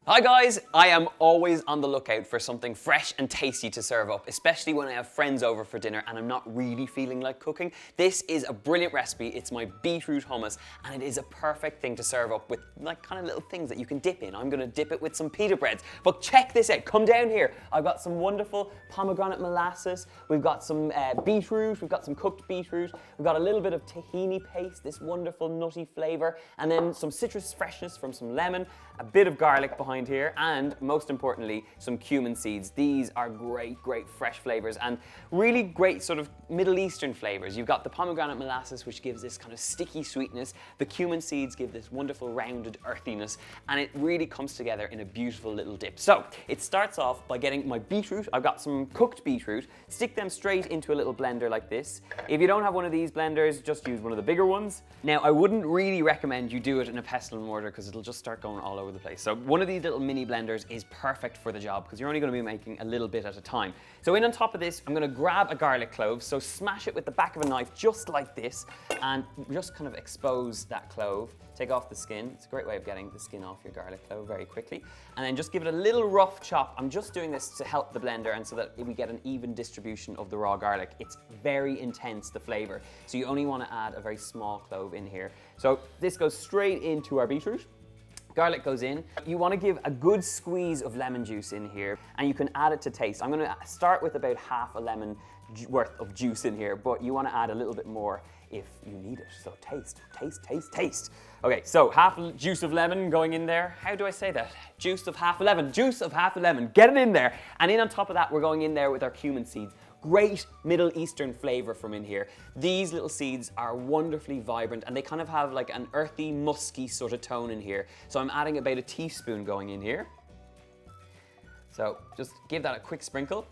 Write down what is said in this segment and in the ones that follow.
Hi guys, I am always on the lookout for something fresh and tasty to serve up, especially when I have friends over for dinner and I'm not really feeling like cooking. This is a brilliant recipe. It's my beetroot hummus and it is a perfect thing to serve up with like kind of little things that you can dip in. I'm gonna dip it with some pita breads, but check this out, come down here. I've got some wonderful pomegranate molasses, we've got some beetroot, we've got some cooked beetroot, we've got a little bit of tahini paste, this wonderful nutty flavor, and then some citrus freshness from some lemon, a bit of garlic behind here, and most importantly, some cumin seeds. These are great fresh flavors and really great sort of Middle Eastern flavors. You've got the pomegranate molasses, which gives this kind of sticky sweetness. The cumin seeds give this wonderful rounded earthiness, and it really comes together in a beautiful little dip. So it starts off by getting my beetroot. I've got some cooked beetroot. Stick them straight into a little blender like this. If you don't have one of these blenders, just use one of the bigger ones. Now, I wouldn't really recommend you do it in a pestle and mortar because it'll just start going all over the place. So one of these little mini blenders is perfect for the job because you're only going to be making a little bit at a time. So in on top of this, I'm going to grab a garlic clove. So smash it with the back of a knife just like this and just kind of expose that clove. Take off the skin. It's a great way of getting the skin off your garlic clove very quickly. And then just give it a little rough chop. I'm just doing this to help the blender and so that we get an even distribution of the raw garlic. It's very intense, the flavor. So you only want to add a very small clove in here. So this goes straight into our beetroot. Garlic goes in. You want to give a good squeeze of lemon juice in here and you can add it to taste. I'm going to start with about half a lemon worth of juice in here, but you want to add a little bit more if you need it. So taste, taste, taste, taste. Okay, so half juice of lemon going in there. How do I say that? Juice of half a lemon, juice of half a lemon. Get it in there. And in on top of that, we're going in there with our cumin seeds. Great Middle Eastern flavor from in here. These little seeds are wonderfully vibrant and they kind of have like an earthy, musky sort of tone in here. So I'm adding about a teaspoon going in here. So just give that a quick sprinkle.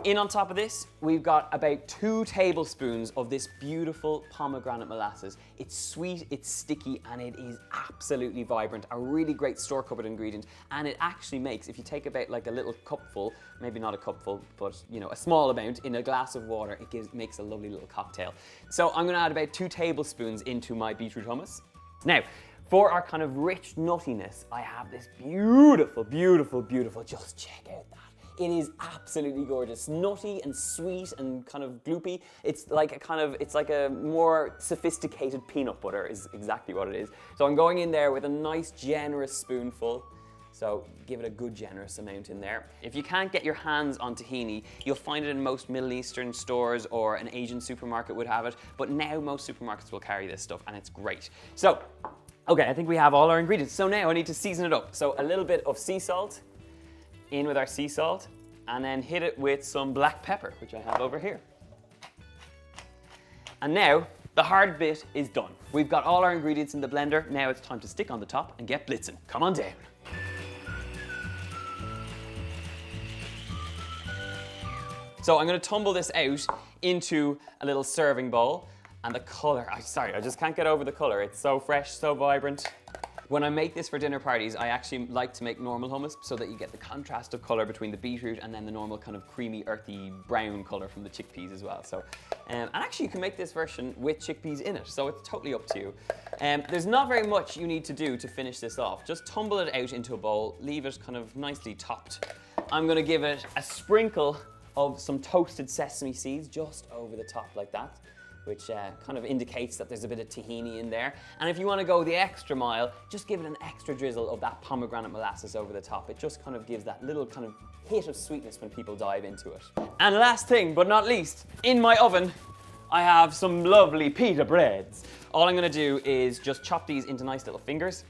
In on top of this, we've got about 2 tablespoons of this beautiful pomegranate molasses. It's sweet, it's sticky, and it is absolutely vibrant. A really great store cupboard ingredient. And it actually makes, if you take about like a little cupful, maybe not a cupful, but you know, a small amount in a glass of water, it makes a lovely little cocktail. So I'm gonna add about 2 tablespoons into my beetroot hummus. Now, for our kind of rich nuttiness, I have this beautiful, beautiful, beautiful, just check out that. It is absolutely gorgeous, nutty and sweet and kind of gloopy. It's like a more sophisticated peanut butter is exactly what it is. So I'm going in there with a nice generous spoonful. So give it a good generous amount in there. If you can't get your hands on tahini, you'll find it in most Middle Eastern stores or an Asian supermarket would have it. But now most supermarkets will carry this stuff and it's great. So, okay, I think we have all our ingredients. So now I need to season it up. So a little bit of sea salt. In with our sea salt and then hit it with some black pepper, which I have over here. And now the hard bit is done. We've got all our ingredients in the blender. Now it's time to stick on the top and get blitzing. Come on down. So I'm going to tumble this out into a little serving bowl. And the color, I just can't get over the color. It's so fresh, so vibrant. When I make this for dinner parties, I actually like to make normal hummus so that you get the contrast of color between the beetroot and then the normal kind of creamy, earthy brown color from the chickpeas as well. So, and actually you can make this version with chickpeas in it, so it's totally up to you. There's not very much you need to do to finish this off. Just tumble it out into a bowl, leave it kind of nicely topped. I'm gonna give it a sprinkle of some toasted sesame seeds just over the top like that, which kind of indicates that there's a bit of tahini in there. And if you want to go the extra mile, just give it an extra drizzle of that pomegranate molasses over the top. It just kind of gives that little kind of hit of sweetness when people dive into it. And last thing, but not least, in my oven, I have some lovely pita breads. All I'm going to do is just chop these into nice little fingers.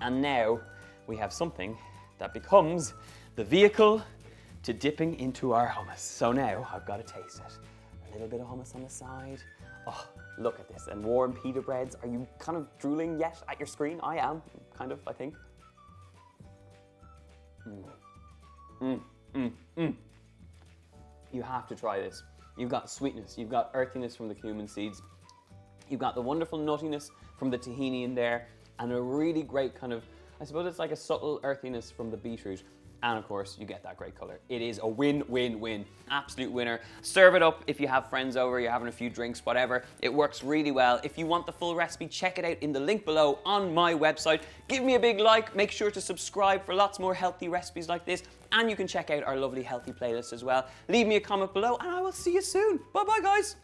And now we have something that becomes the vehicle to dipping into our hummus. So now I've got to taste it. A little bit of hummus on the side. Oh, look at this. And warm pita breads. Are you kind of drooling yet at your screen? I am, kind of, I think. You have to try this. You've got sweetness, you've got earthiness from the cumin seeds, you've got the wonderful nuttiness from the tahini in there, and a really great kind of I suppose it's like a subtle earthiness from the beetroot. And of course, you get that great color. It is a win, win, win. Absolute winner. Serve it up if you have friends over, you're having a few drinks, whatever. It works really well. If you want the full recipe, check it out in the link below on my website. Give me a big like. Make sure to subscribe for lots more healthy recipes like this. And you can check out our lovely healthy playlist as well. Leave me a comment below and I will see you soon. Bye-bye, guys.